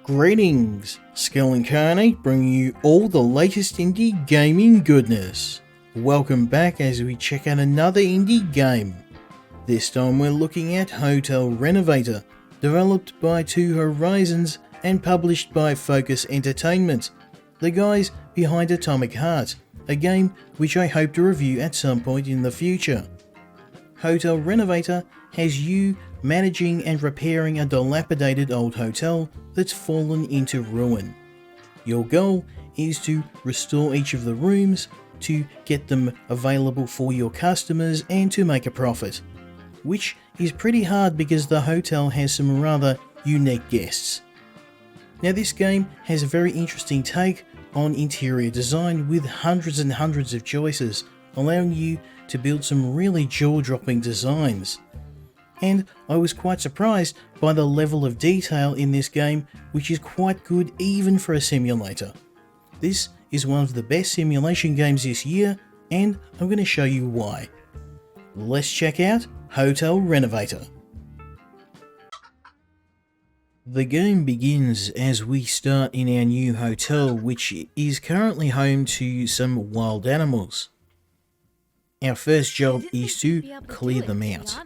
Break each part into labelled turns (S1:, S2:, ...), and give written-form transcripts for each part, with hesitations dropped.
S1: Greetings, Skill Incarnate, bringing you all the latest indie gaming goodness. Welcome back as we check out another indie game. This time we're looking at Hotel Renovator, developed by Two Horizons and published by Focus Entertainment, the guys behind Atomic Heart, a game which I hope to review at some point in the future. Hotel Renovator has you managing and repairing a dilapidated old hotel that's fallen into ruin. Your goal is to restore each of the rooms, to get them available for your customers and to make a profit, which is pretty hard because the hotel has some rather unique guests. Now this game has a very interesting take on interior design with hundreds and hundreds of choices, allowing you to build some really jaw-dropping designs. And I was quite surprised by the level of detail in this game, which is quite good even for a simulator. This is one of the best simulation games this year, and I'm going to show you why. Let's check out Hotel Renovator. The game begins as we start in our new hotel, which is currently home to some wild animals. Our first job is to clear them out.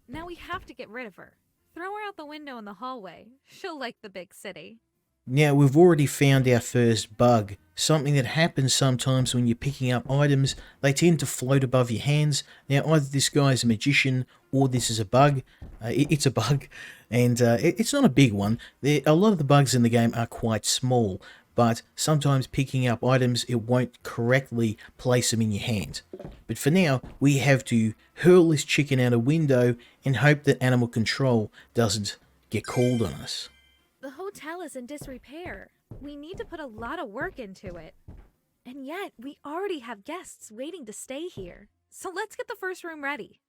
S2: Now we have to get rid of her. Throw her out the window in the hallway. She'll like the big city.
S1: Now we've already found our first bug, something that happens sometimes when you're picking up items. They tend to float above your hands. Now either this guy's a magician or this is a bug. It's a bug, and it's not a big one. A lot of the bugs in the game are quite small, but sometimes picking up items, it won't correctly place them in your hand. But for now, we have to hurl this chicken out a window and hope that animal control doesn't get called on us.
S2: The hotel is in disrepair. We need to put a lot of work into it. And yet, we already have guests waiting to stay here. So let's get the first room ready.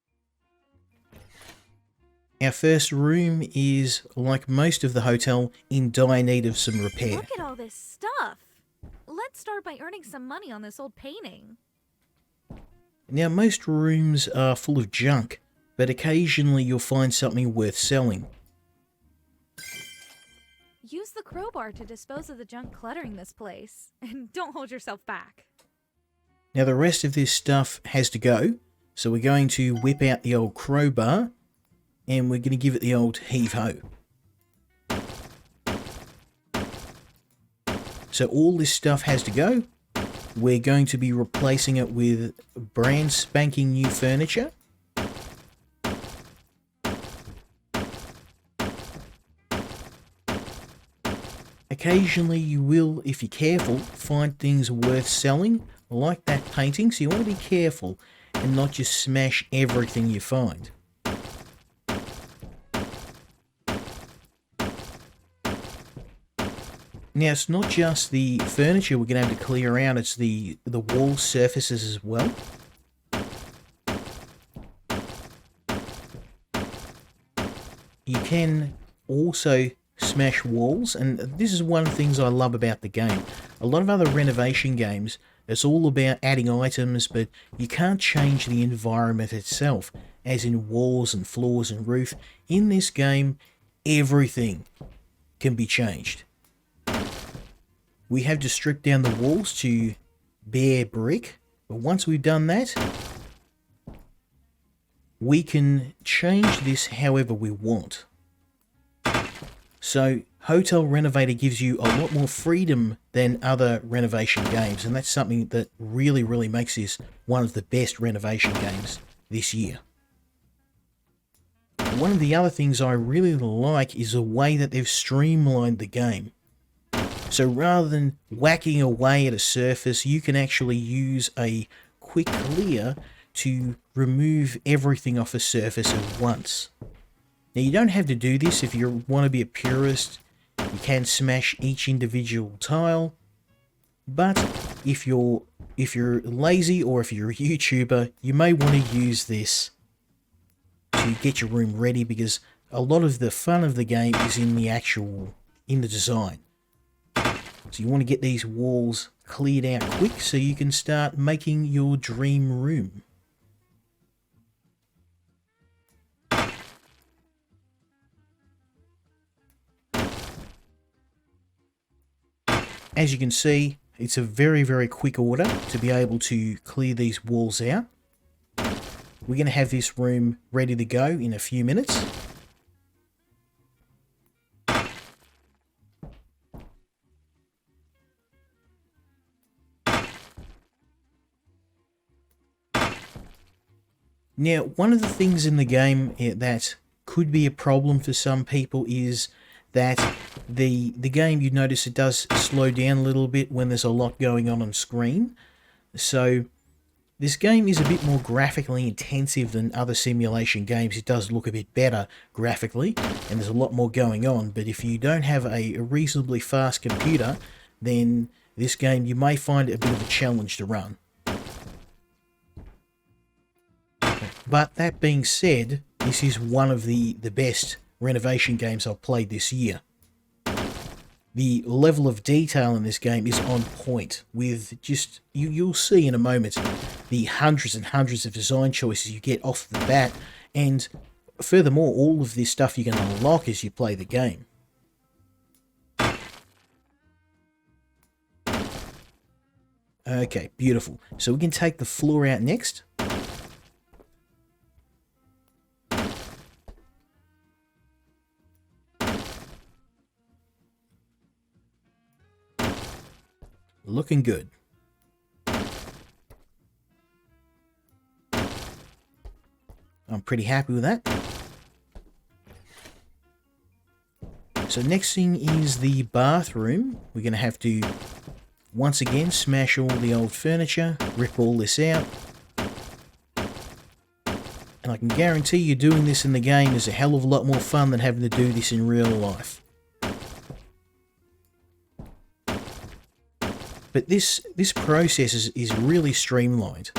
S1: Our first room is, like most of the hotel, in dire need of some repair.
S2: Look at all this stuff. Let's start by earning some money on this old painting.
S1: Now, most rooms are full of junk, but occasionally you'll find something worth selling.
S2: Use the crowbar to dispose of the junk cluttering this place, and don't hold yourself back.
S1: Now, the rest of this stuff has to go, so we're going to whip out the old crowbar, and we're going to give it the old heave-ho. So all this stuff has to go. We're going to be replacing it with brand spanking new furniture. Occasionally you will, if you're careful, find things worth selling, like that painting, so you want to be careful and not just smash everything you find. Now, it's not just the furniture we're going to have to clear out, it's the wall surfaces as well. You can also smash walls, and this is one of the things I love about the game. A lot of other renovation games, it's all about adding items, but you can't change the environment itself, as in walls and floors and roof. In this game, everything can be changed. We have to strip down the walls to bare brick, but once we've done that, we can change this however we want. So Hotel Renovator gives you a lot more freedom than other renovation games, and that's something that really makes this one of the best renovation games this year. One of the other things I really like is the way that they've streamlined the game. So rather than whacking away at a surface, you can actually use a quick clear to remove everything off a surface at once. Now you don't have to do this if you want to be a purist. You can smash each individual tile, but if you're lazy or if you're a YouTuber, you may want to use this to get your room ready, because a lot of the fun of the game is in the design. So you want to get these walls cleared out quick so you can start making your dream room. As you can see, it's a very, very quick order to be able to clear these walls out. We're going to have this room ready to go in a few minutes. Now, one of the things in the game that could be a problem for some people is that the game, you notice it does slow down a little bit when there's a lot going on screen. So this game is a bit more graphically intensive than other simulation games. It does look a bit better graphically, and there's a lot more going on. But if you don't have a reasonably fast computer, then this game, you may find it a bit of a challenge to run. But that being said, this is one of the best renovation games I've played this year. The level of detail in this game is on point, with just, you'll see in a moment, the hundreds and hundreds of design choices you get off the bat, and furthermore, all of this stuff you can unlock as you play the game. Okay, beautiful. So we can take the floor out next. Looking good. I'm pretty happy with that. So next thing is the bathroom. We're going to have to, once again, smash all the old furniture, rip all this out. And I can guarantee you doing this in the game is a hell of a lot more fun than having to do this in real life. But this process is really streamlined.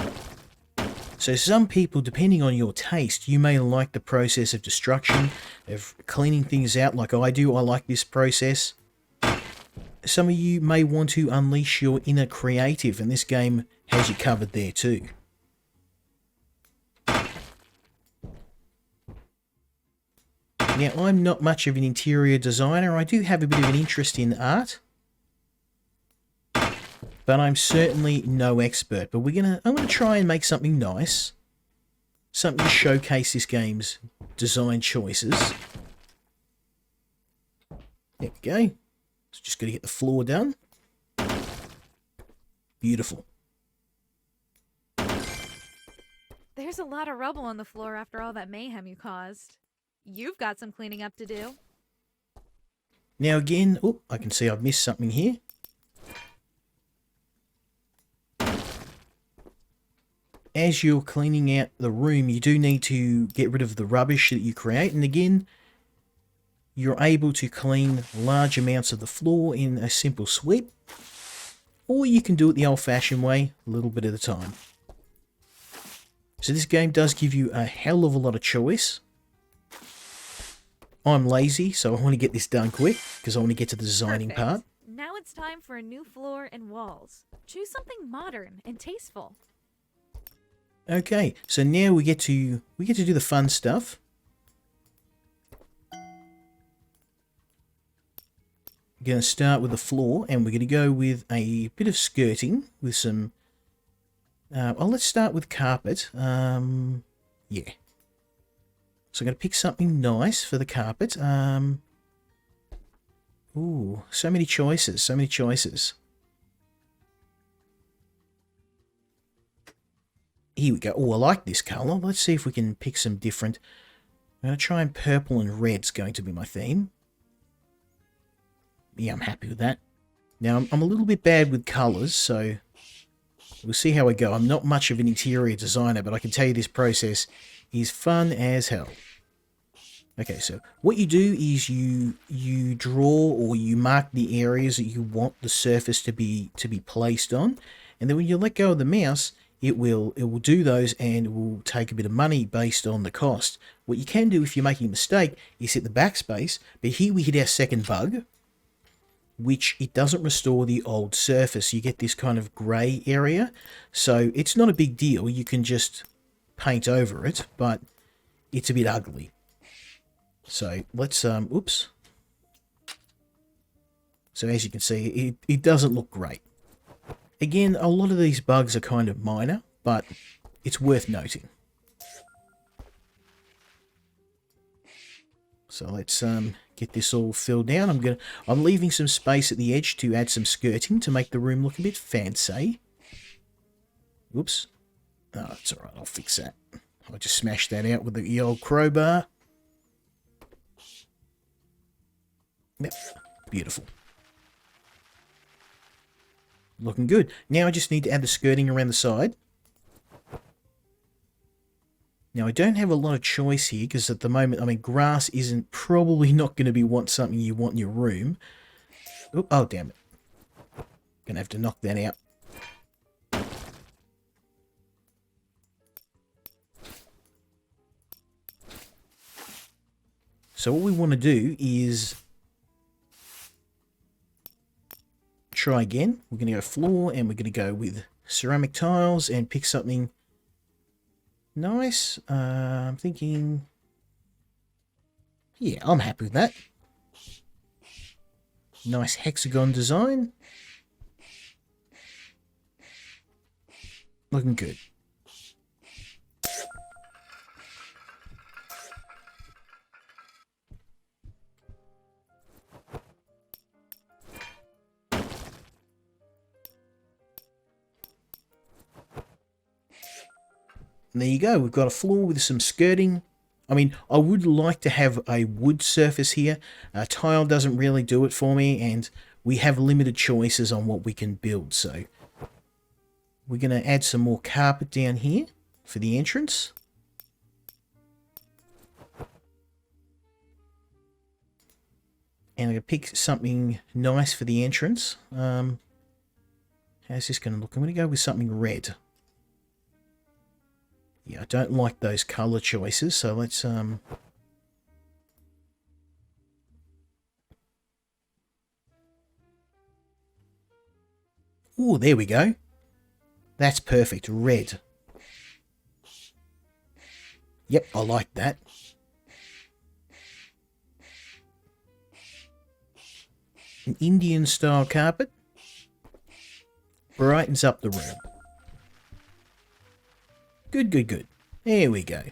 S1: So some people, depending on your taste, you may like the process of destruction, of cleaning things out like I do. I like this process. Some of you may want to unleash your inner creative, and this game has you covered there too. Now, I'm not much of an interior designer. I do have a bit of an interest in art, but I'm certainly no expert. But I'm gonna try and make something nice, something to showcase this game's design choices. There we go. So just got to get the floor done. Beautiful.
S2: There's a lot of rubble on the floor after all that mayhem you caused. You've got some cleaning up to do.
S1: Now again, oh, I can see I've missed something here. As you're cleaning out the room, you do need to get rid of the rubbish that you create. And again, you're able to clean large amounts of the floor in a simple sweep. Or you can do it the old-fashioned way, a little bit at a time. So this game does give you a hell of a lot of choice. I'm lazy, so I want to get this done quick, because I want to get to the designing part.
S2: Now it's time for a new floor and walls. Choose something modern and tasteful.
S1: Okay, so now we get to do the fun stuff. We're going to start with the floor, and we're going to go with a bit of skirting with some. Let's start with carpet. Yeah. So I'm going to pick something nice for the carpet. Ooh, so many choices, so many choices. Here we go. Oh, I like this colour. Let's see if we can pick some different. I'm going to try and purple and red's going to be my theme. Yeah, I'm happy with that. Now, I'm a little bit bad with colours, so we'll see how I go. I'm not much of an interior designer, but I can tell you this process is fun as hell. Okay, so what you do is you draw or you mark the areas that you want the surface to be placed on, and then when you let go of the mouse, it will do those and will take a bit of money based on the cost. What you can do if you're making a mistake is hit the backspace, but here we hit our second bug, which it doesn't restore the old surface. You get this kind of grey area, so it's not a big deal. You can just paint over it, but it's a bit ugly. So let's oops. So as you can see, it doesn't look great. Again, a lot of these bugs are kind of minor, but it's worth noting. So let's get this all filled down. I'm leaving some space at the edge to add some skirting to make the room look a bit fancy. Whoops. Oh, it's alright, I'll fix that. I'll just smash that out with the old crowbar. Yep, beautiful. Looking good. Now I just need to add the skirting around the side. Now I don't have a lot of choice here because at the moment, I mean, grass isn't probably not going to be something you want in your room. Oh, damn it. Gonna have to knock that out. So what we want to do is try again. We're going to go floor and we're going to go with ceramic tiles and pick something nice. I'm thinking, yeah, I'm happy with that. Nice hexagon design. Looking good. And there you go, we've got a floor with some skirting. I mean, I would like to have a wood surface here. Tile doesn't really do it for me, and we have limited choices on what we can build. So we're going to add some more carpet down here for the entrance. And I'm going to pick something nice for the entrance. How's this going to look? I'm going to go with something red. Yeah, I don't like those color choices, so let's oh, there we go. That's perfect. Red. Yep, I like that. An Indian style carpet brightens up the room. Good, good, good. There we go.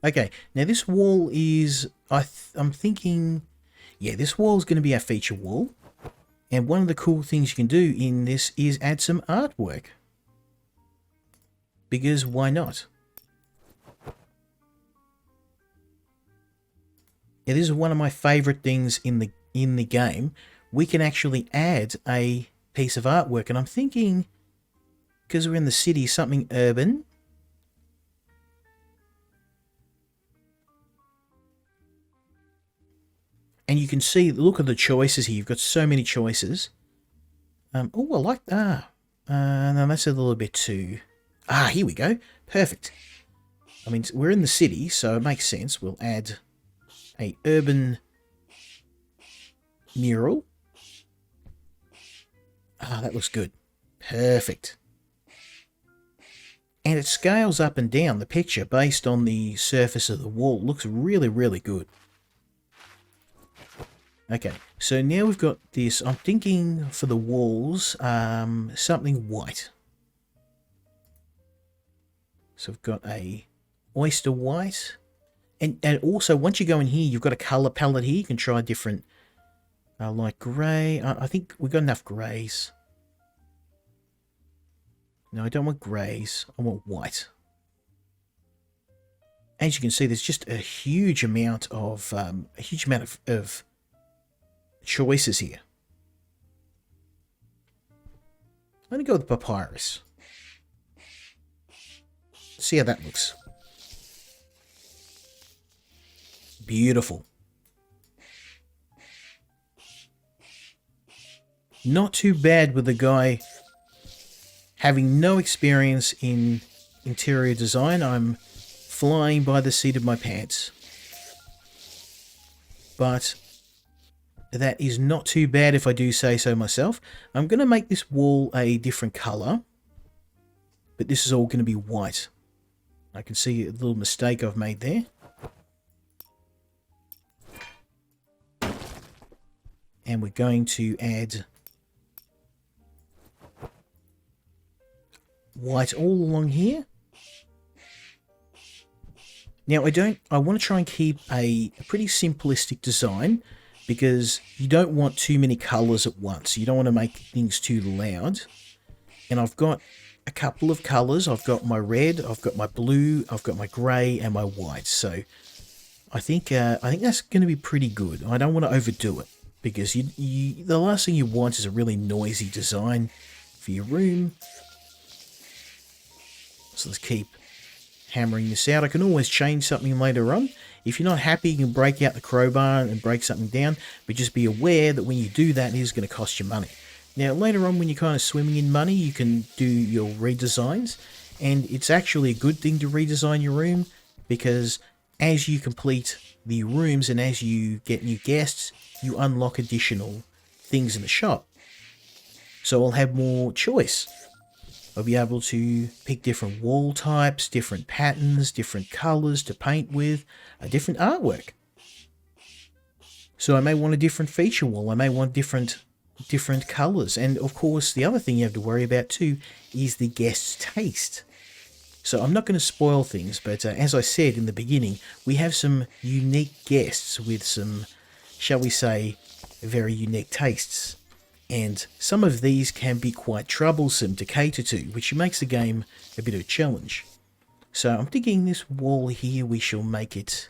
S1: Okay, now this wall is, I'm thinking, yeah, this wall is going to be our feature wall. And one of the cool things you can do in this is add some artwork. Because why not? Yeah, this is one of my favorite things in the game. We can actually add a piece of artwork, and I'm thinking, because we're in the city, something urban. And you can see, look at the choices here. You've got so many choices. Oh, I like that. No, that's a little bit too... here we go. Perfect. I mean, we're in the city, so it makes sense. We'll add a urban mural. That looks good. Perfect. And it scales up and down the picture based on the surface of the wall. It looks really, really good. Okay, so now we've got this. I'm thinking for the walls, something white. So we've got a oyster white. And also, once you go in here, you've got a colour palette here. You can try different, like grey. I think we've got enough greys. No, I don't want greys. I want white. As you can see, there's just a huge amount of choices here. I'm going to go with papyrus. See how that looks. Beautiful. Not too bad with the guy having no experience in interior design. I'm flying by the seat of my pants. But that is not too bad if I do say so myself. I'm going to make this wall a different colour. But this is all going to be white. I can see a little mistake I've made there. And we're going to add white all along here. Now I want to try and keep a pretty simplistic design because you don't want too many colours at once. You don't want to make things too loud. And I've got a couple of colours. I've got my red, I've got my blue, I've got my grey and my white. So I think that's going to be pretty good. I don't want to overdo it because the last thing you want is a really noisy design for your room. So let's keep hammering this out. I can always change something later on. If you're not happy, you can break out the crowbar and break something down, but just be aware that when you do that, it is going to cost you money. Now, later on, when you're kind of swimming in money, you can do your redesigns, and it's actually a good thing to redesign your room because as you complete the rooms and as you get new guests, you unlock additional things in the shop. So I'll have more choice. I'll be able to pick different wall types, different patterns, different colours to paint with, a different artwork. So I may want a different feature wall, I may want different colours. And of course, the other thing you have to worry about too is the guest's taste. So I'm not going to spoil things, but as I said in the beginning, we have some unique guests with some, shall we say, very unique tastes. And some of these can be quite troublesome to cater to, which makes the game a bit of a challenge. So I'm thinking this wall here, we shall make it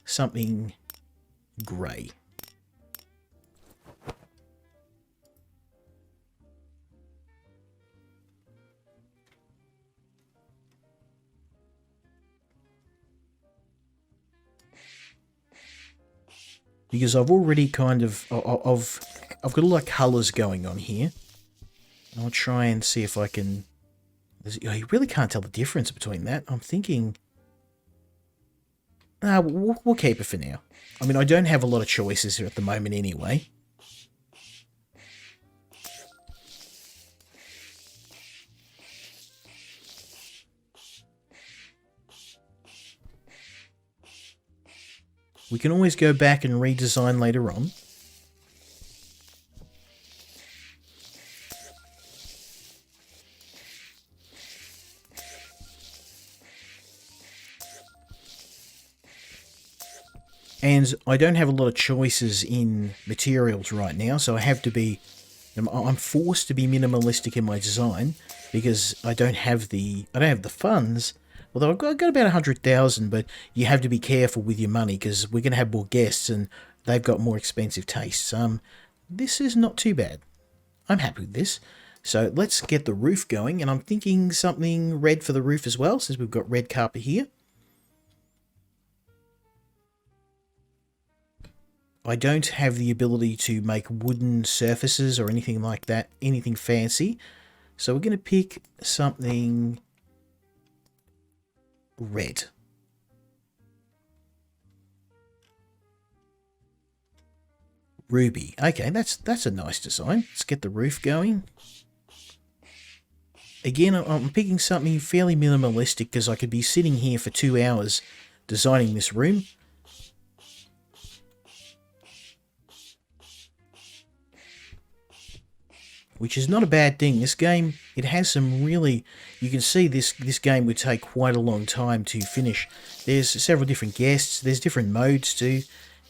S1: something grey. Because I've already kind of, I've got a lot of colours going on here. I'll try and see if I can, you really can't tell the difference between that. I'm thinking, we'll keep it for now. I mean, I don't have a lot of choices here at the moment anyway. We can always go back and redesign later on. And I don't have a lot of choices in materials right now, so I'm forced to be minimalistic in my design because I don't have the funds. Although I've got about 100,000, but you have to be careful with your money because we're going to have more guests and they've got more expensive tastes. This is not too bad. I'm happy with this. So let's get the roof going, and I'm thinking something red for the roof as well, since we've got red carpet here. I don't have the ability to make wooden surfaces or anything like that, anything fancy. So we're going to pick something red. Ruby. Okay, that's a nice design. Let's get the roof going. Again, I'm picking something fairly minimalistic because I could be sitting here for 2 hours designing this room. Which is not a bad thing. This game, it has some really, you can see this game would take quite a long time to finish. There's several different guests, there's different modes too.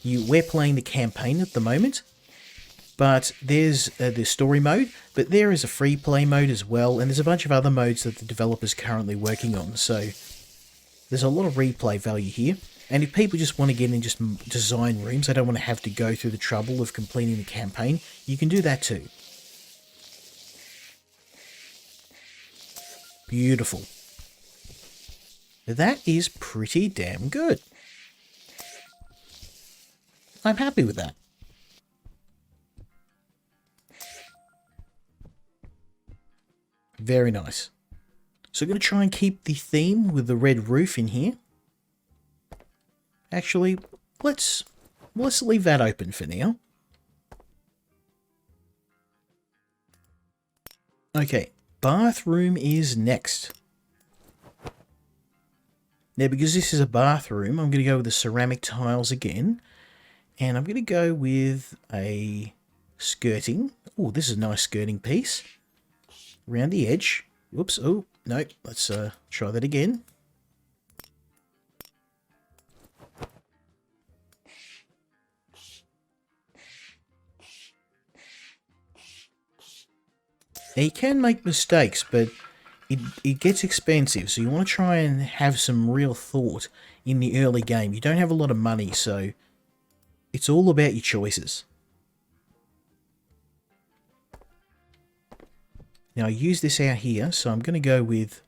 S1: We're playing the campaign at the moment, but there's the story mode, but there is a free play mode as well, and there's a bunch of other modes that the developer's currently working on, so there's a lot of replay value here. And if people just want to get in and just design rooms, they don't want to have to go through the trouble of completing the campaign, you can do that too. Beautiful. That is pretty damn good. I'm happy with that. Very nice. So I'm going to try and keep the theme with the red roof in here. Actually, let's leave that open for now. Okay. Bathroom is next. Now, because this is a bathroom, I'm going to go with the ceramic tiles again. And I'm going to go with a skirting. Oh, this is a nice skirting piece. Around the edge. Whoops. Oh, no. Let's try that again. Now, you can make mistakes, but it gets expensive, so you want to try and have some real thought in the early game. You don't have a lot of money, so it's all about your choices. Now, I use this out here, so I'm going to go with...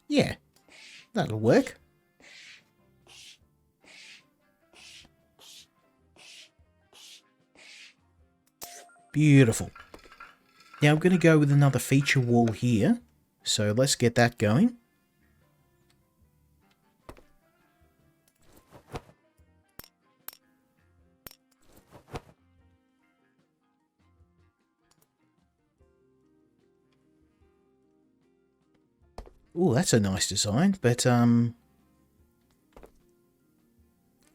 S1: yeah, that'll work. Beautiful. Now I'm going to go with another feature wall here. So let's get that going. Oh, that's a nice design, but oh,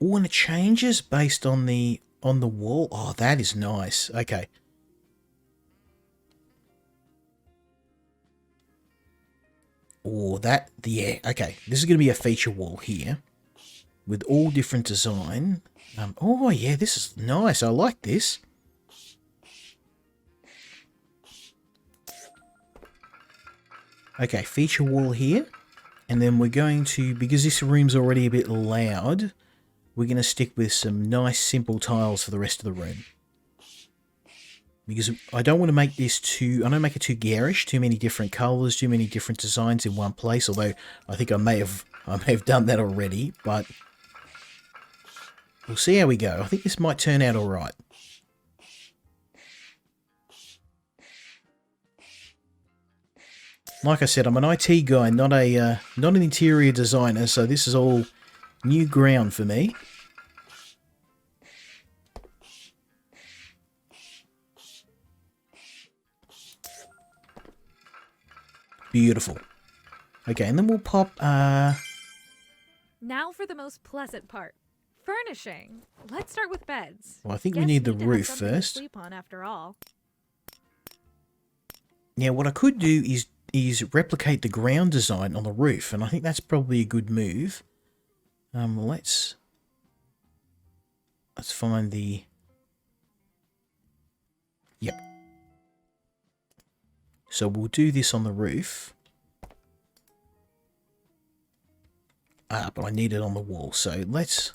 S1: and it changes based on the wall. Oh, that is nice. Okay. Oh, yeah, okay. This is going to be a feature wall here with all different design. Oh, yeah, this is nice. I like this. Okay, feature wall here. And then we're going to, because this room's already a bit loud, we're going to stick with some nice simple tiles for the rest of the room. Because I don't want to make this I don't make it too garish, too many different colours, too many different designs in one place, although I think I may have done that already, but we'll see how we go. I think this might turn out alright. Like I said, I'm an IT guy, not an interior designer, so this is all new ground for me. Beautiful. Okay, and then we'll pop...
S2: Now for the most pleasant part. Furnishing. Let's start with beds.
S1: Well, I think we need the roof first.
S2: To sleep on after all.
S1: Now, what I could do is replicate the ground design on the roof, and I think that's probably a good move. Let's find the... Yep. So we'll do this on the roof. But I need it on the wall, so let's...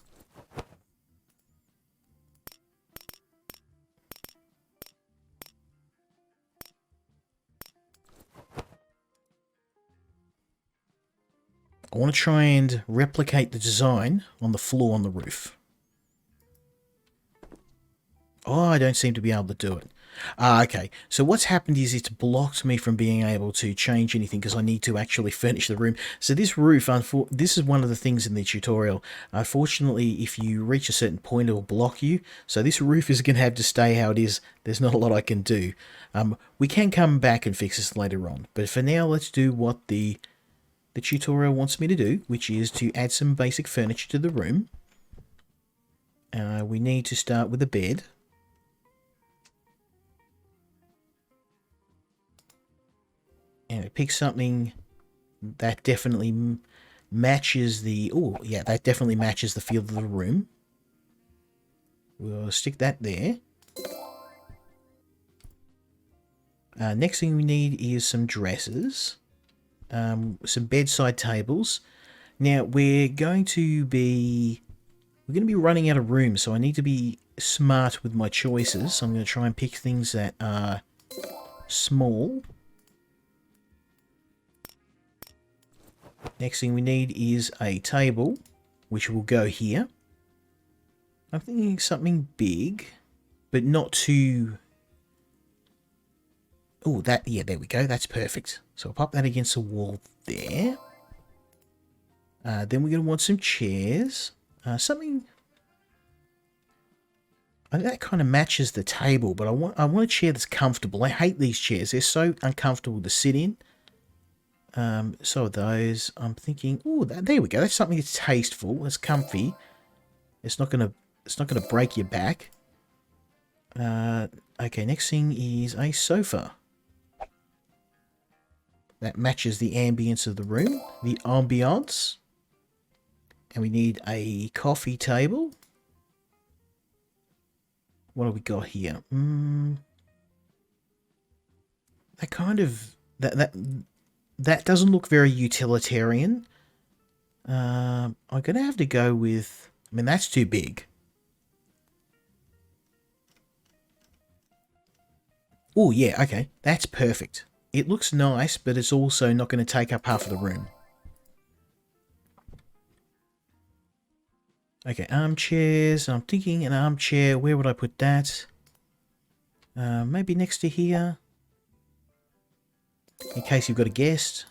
S1: I want to try and replicate the design on the floor on the roof. Oh, I don't seem to be able to do it. Okay. So what's happened is it's blocked me from being able to change anything because I need to actually furnish the room. So this roof, this is one of the things in the tutorial. Unfortunately, if you reach a certain point, it will block you. So this roof is going to have to stay how it is. There's not a lot I can do. We can come back and fix this later on. But for now, let's do what the tutorial wants me to do, which is to add some basic furniture to the room. We need to start with a bed. And it picks something that definitely matches the... Oh, yeah, that definitely matches the feel of the room. We'll stick that there. Next thing we need is some dressers. Some bedside tables. Now, we're going to be running out of room, so I need to be smart with my choices. So I'm going to try and pick things that are small. Next thing we need is a table, which will go here. I'm thinking something big, but not too... Oh, yeah, there we go. That's perfect. So I'll pop that against the wall there. Then we're going to want some chairs. Something... I think that kind of matches the table, but I want a chair that's comfortable. I hate these chairs. They're so uncomfortable to sit in. So are those. I'm thinking, oh, there we go. That's something that's tasteful. That's comfy. It's not gonna break your back. Okay, next thing is a sofa. That matches the ambience of the room, the ambiance. And we need a coffee table. What have we got here? That kind of that doesn't look very utilitarian. I'm gonna have to go with. I mean, that's too big. Oh yeah, okay, that's perfect. It looks nice, but it's also not going to take up half of the room. Okay, armchairs. I'm thinking an armchair. Where would I put that? Maybe next to here. In case you've got a guest.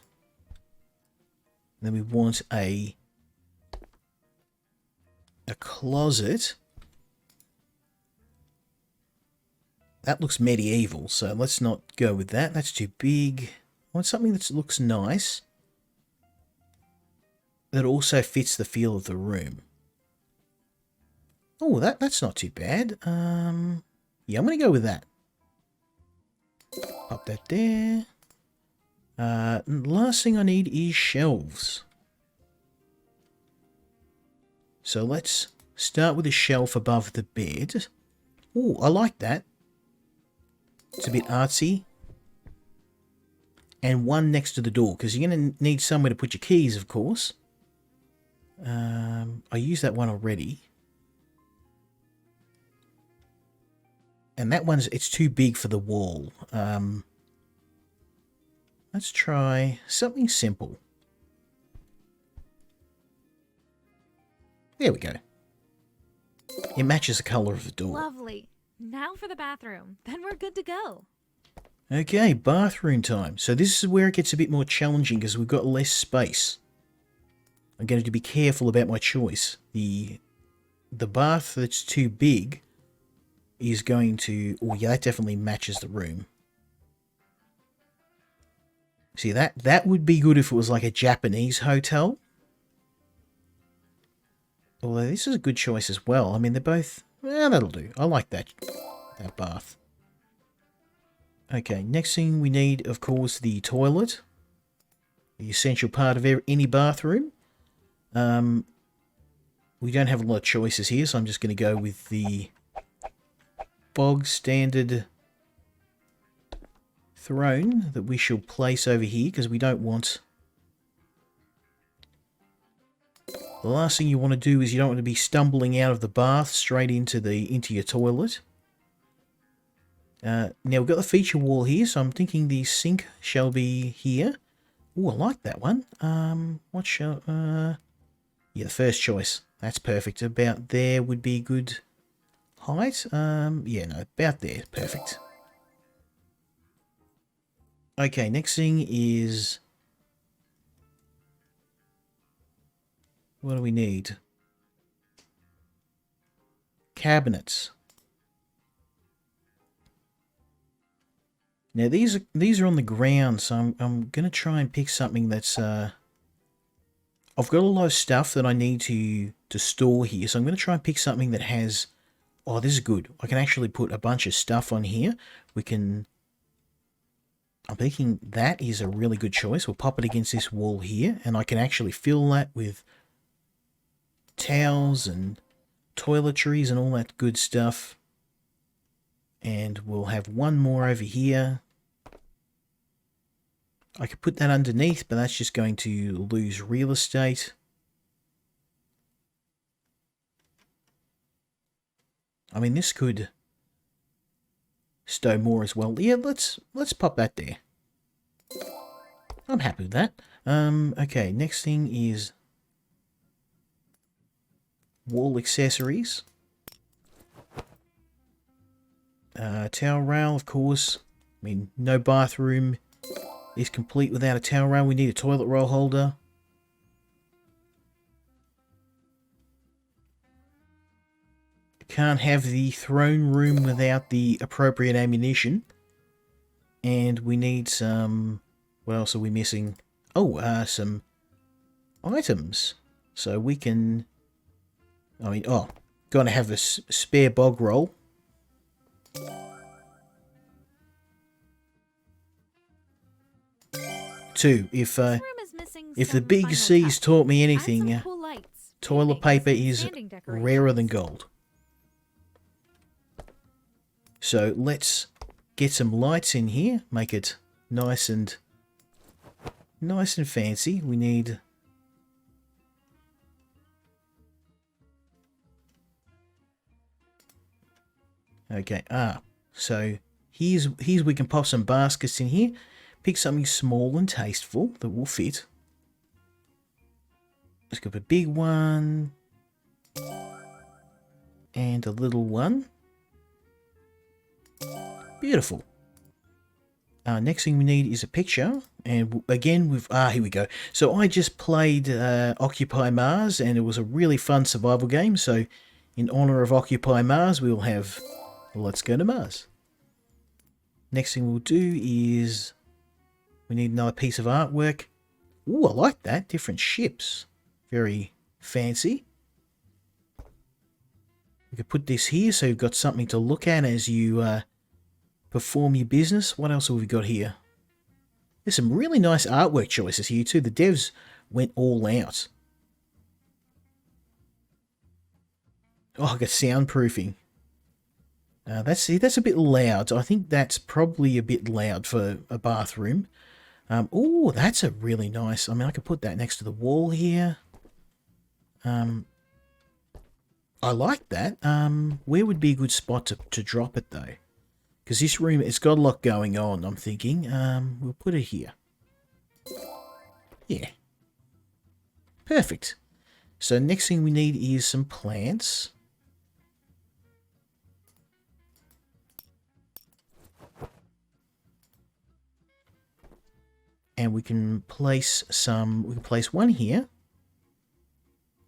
S1: Then we want a closet. That looks medieval, so let's not go with that. That's too big. I want something that looks nice. That also fits the feel of the room. Oh, that's not too bad. Yeah, I'm going to go with that. Pop that there. Last thing I need is shelves. So let's start with a shelf above the bed. Oh, I like that. It's a bit artsy. And one next to the door, because you're going to need somewhere to put your keys, of course. I used that one already. And that one's, it's too big for the wall. Let's try something simple. There we go. It matches the colour of the door.
S2: Lovely. Now for the bathroom. Then we're good to go.
S1: Okay, bathroom time. So this is where it gets a bit more challenging because we've got less space. I'm going to be careful about my choice. The bath that's too big is going to... Oh yeah, that definitely matches the room. See, that would be good if it was like a Japanese hotel. Although this is a good choice as well. I mean, they're both... Yeah, that'll do. I like that bath. Okay, next thing we need, of course, the toilet. The essential part of any bathroom. We don't have a lot of choices here, so I'm just going to go with the bog standard throne that we shall place over here, because we don't want... The last thing you want to do is you don't want to be stumbling out of the bath straight into your toilet. Now we've got the feature wall here, so I'm thinking the sink shall be here. Oh, I like that one. What shall... yeah, the first choice. That's perfect. About there would be good height. Yeah, no, about there. Perfect. Okay, next thing is... What do we need? Cabinets. Now these are on the ground, so I'm gonna try and pick something that's I've got a lot of stuff that I need to store here, so I'm gonna try and pick something that has... Oh, this is good. I can actually put a bunch of stuff on here. I'm thinking that is a really good choice. We'll pop it against this wall here, and I can actually fill that with towels and toiletries and all that good stuff. And we'll have one more over here. I could put that underneath, but that's just going to lose real estate. I mean, this could stow more as well. Yeah, let's pop that there. I'm happy with that. Okay, next thing is wall accessories. Towel rail, of course. I mean, no bathroom is complete without a towel rail. We need a toilet roll holder. can't have the throne room without the appropriate ammunition. And we need some... What else are we missing? Oh, some items. So we can... gotta have a spare bog roll. Two, if the big C's taught me anything, toilet paper is rarer than gold. So let's get some lights in here, make it nice and fancy. We need... Okay, so here's we can pop some baskets in here. Pick something small and tasteful that will fit. Let's go for a big one. And a little one. Beautiful. Next thing we need is a picture. And again, here we go. So I just played Occupy Mars, and it was a really fun survival game. So in honor of Occupy Mars, we'll have Let's Go to Mars. Next thing we'll do is... We need another piece of artwork. Ooh, I like that. Different ships. Very fancy. We could put this here so you've got something to look at as you perform your business. What else have we got here? There's some really nice artwork choices here too. The devs went all out. Oh, I got soundproofing. That's a bit loud. I think that's probably a bit loud for a bathroom. Oh, that's a really nice... I mean, I could put that next to the wall here. I like that. Where would be a good spot to drop it, though? Because this room, it's got a lot going on, I'm thinking. We'll put it here. Yeah. Perfect. So next thing we need is some plants. And we can place one here.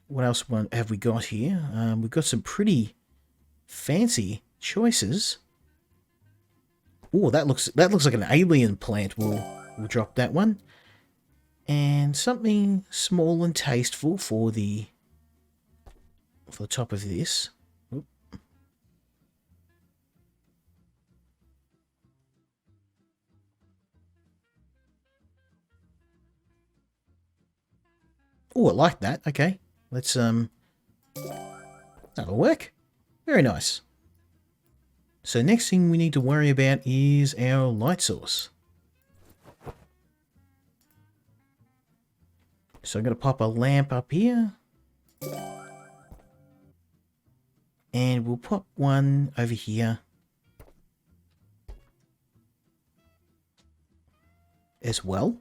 S1: What else have we got here? We've got some pretty fancy choices. Oh, that looks like an alien plant. We'll drop that one. And something small and tasteful for the top of this. Oop. Oh, I like that. Okay. Let's, that'll work. Very nice. So next thing we need to worry about is our light source. So I'm going to pop a lamp up here. And we'll pop one over here as well.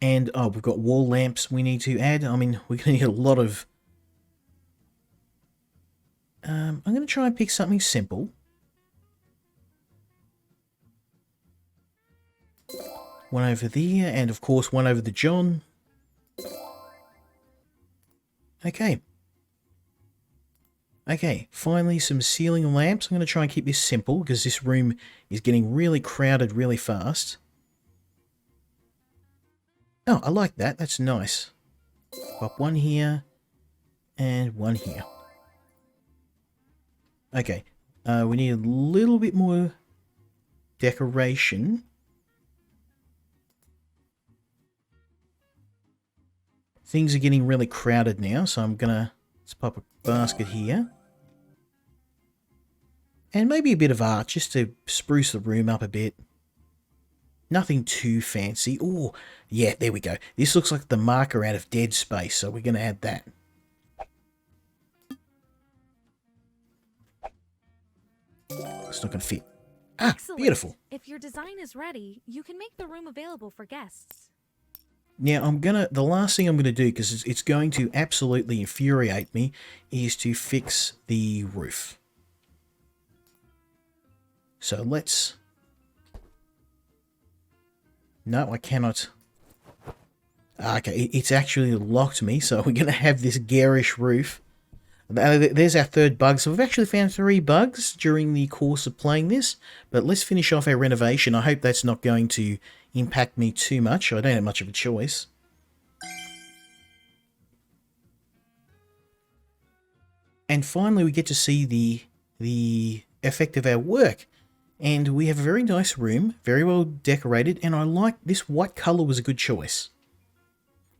S1: And, we've got wall lamps we need to add. I mean, we're going to need a lot of... I'm going to try and pick something simple. One over there, and of course one over the John. Okay. Okay, finally some ceiling lamps. I'm going to try and keep this simple, because this room is getting really crowded really fast. Oh, I like that. That's nice. Pop one here, and one here. Okay, we need a little bit more decoration. Things are getting really crowded now, so let's pop a basket here. And maybe a bit of art, just to spruce the room up a bit. Nothing too fancy. Oh, yeah, there we go. This looks like the marker out of Dead Space, so we're going to add that. It's not going to fit. Ah, excellent. Beautiful.
S2: If your design is ready, you can make the room available for guests.
S1: Now, the last thing I'm going to do, because it's going to absolutely infuriate me, is to fix the roof. So let's... No, I cannot. Okay, it's actually locked me, so we're going to have this garish roof. There's our third bug. So we've actually found 3 bugs during the course of playing this. But let's finish off our renovation. I hope that's not going to impact me too much. I don't have much of a choice. And finally, we get to see the effect of our work. And we have a very nice room, very well decorated. And I like this white colour was a good choice.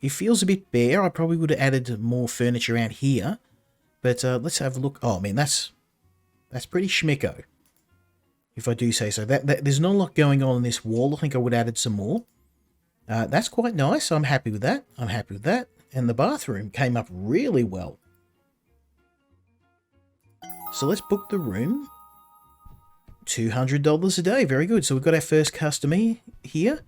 S1: It feels a bit bare. I probably would have added more furniture out here. But let's have a look. Oh, man, that's pretty schmicko, if I do say so. There's not a lot going on this wall. I think I would have added some more. That's quite nice. I'm happy with that. I'm happy with that. And the bathroom came up really well. So let's book the room. $200 a day. Very good. So we've got our first customer here.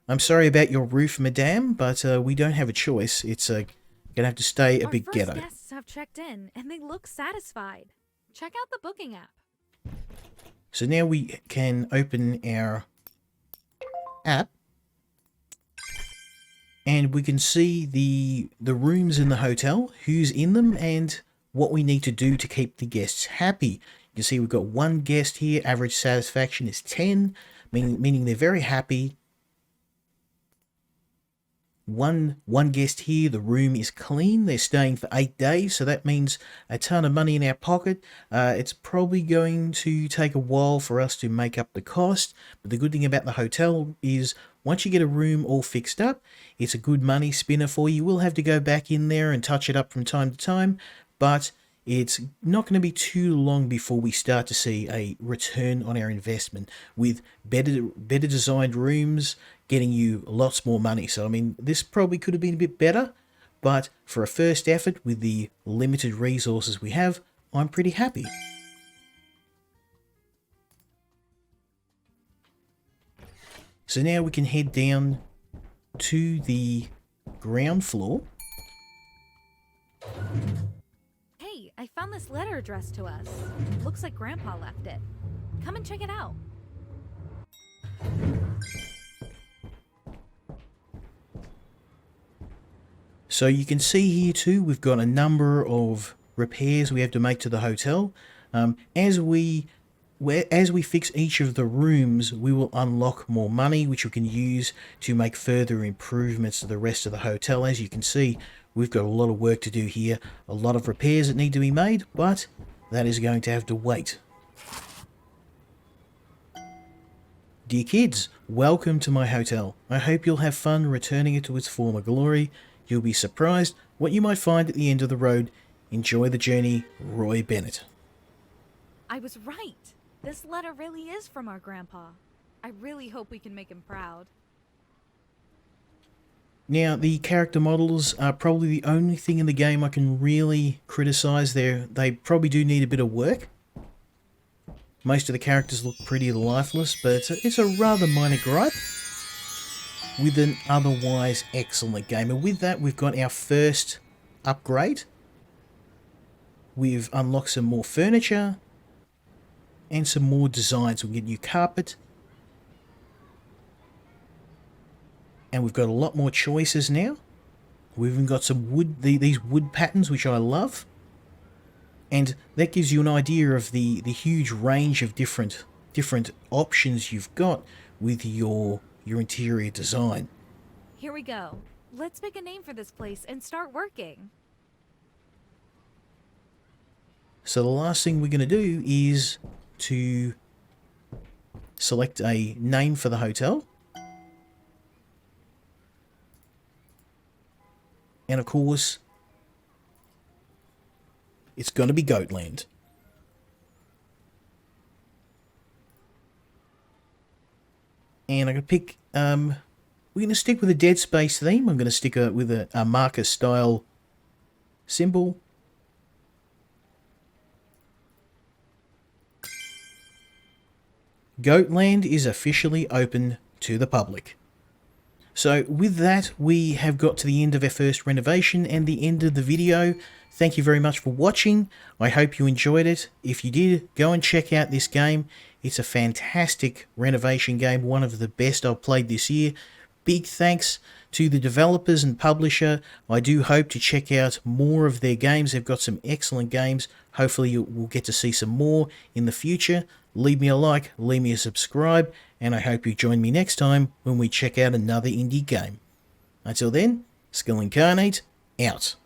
S1: I'm sorry about your roof, madame, but we don't have a choice. It's going to have to stay a bit ghetto.
S2: Our first guests have checked in, and they look satisfied. Check out the booking app.
S1: So now we can open our app, and we can see the rooms in the hotel, who's in them, and what we need to do to keep the guests happy. You can see we've got 1 guest here. Average satisfaction is 10, meaning they're very happy. One guest here, the room is clean. They're staying for 8 days, so that means a ton of money in our pocket. It's probably going to take a while for us to make up the cost, but the good thing about the hotel is once you get a room all fixed up, it's a good money spinner for you. You will have to go back in there and touch it up from time to time, but it's not going to be too long before we start to see a return on our investment with better designed rooms, getting you lots more money. So, I mean, this probably could have been a bit better, but for a first effort with the limited resources we have, I'm pretty happy. So now we can head down to the ground floor.
S2: Hey, I found this letter addressed to us. Looks like Grandpa left it. Come and check it out.
S1: So you can see here too, we've got a number of repairs we have to make to the hotel. As we fix each of the rooms, we will unlock more money, which we can use to make further improvements to the rest of the hotel. As you can see, we've got a lot of work to do here, a lot of repairs that need to be made, but that is going to have to wait. Dear kids, welcome to my hotel. I hope you'll have fun returning it to its former glory. You'll be surprised what you might find at the end of the road. Enjoy the journey, Roy Bennett.
S2: I was right. This letter really is from our grandpa. I really hope we can make him proud.
S1: Now, the character models are probably the only thing in the game I can really criticize. They probably do need a bit of work. Most of the characters look pretty lifeless, but it's a rather minor gripe with an otherwise excellent game. And with that, we've got our first upgrade. We've unlocked some more furniture and some more designs. We get new carpet. And we've got a lot more choices now. We've even got some wood, these wood patterns, which I love. And that gives you an idea of the huge range of different options you've got with your interior design.
S2: Here we go. Let's pick a name for this place and start working.
S1: So the last thing we're going to do is to select a name for the hotel. And of course, it's going to be Goatland. And I'm going to pick, we're going to stick with a Dead Space theme. I'm going to stick with a marker style symbol. Goatland is officially open to the public. So with that, we have got to the end of our first renovation and the end of the video. Thank you very much for watching. I hope you enjoyed it. If you did, go and check out this game. It's a fantastic renovation game, one of the best I've played this year. big thanks to the developers and publisher. I do hope to check out more of their games. They've got some excellent games. Hopefully we'll get to see some more in the future. Leave me a like, leave me a subscribe, and I hope you join me next time when we check out another indie game. Until then, Skill Incarnate, out.